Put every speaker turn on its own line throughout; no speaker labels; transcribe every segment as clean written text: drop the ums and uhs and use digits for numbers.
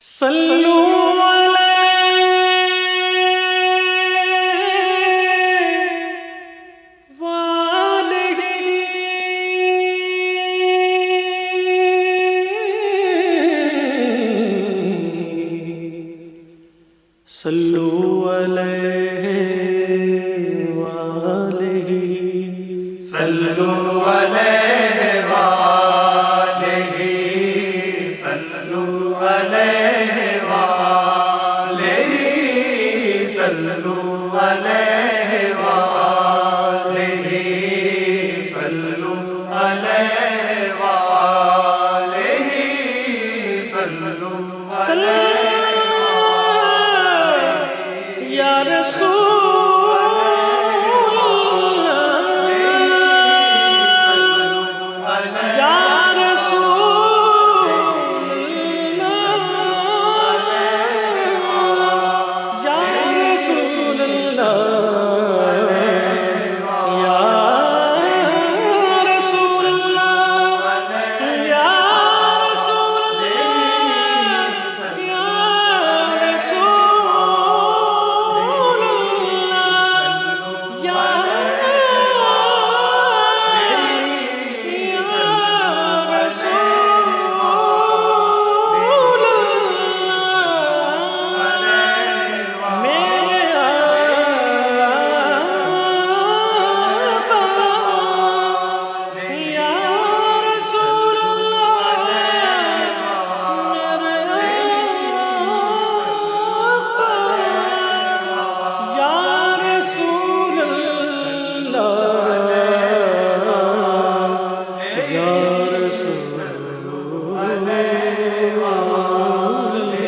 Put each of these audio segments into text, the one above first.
صلو علیہ وآلہ
صلو علیہ وآلہ صلو علیہ وآلہ صلو علیہ وآلہ صلو علیہ وآلہ صلو علیہ
یا رسول اللہ یا رسول اللہ یا رسول اللہ یا رسول اللہ یا رسول اللہ یا
صلو علیہ وآلہ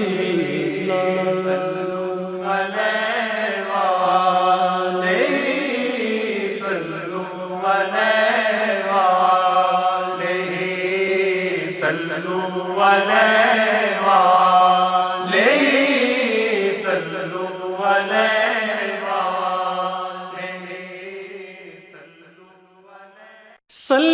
صلو علیہ وآلہ صلو علیہ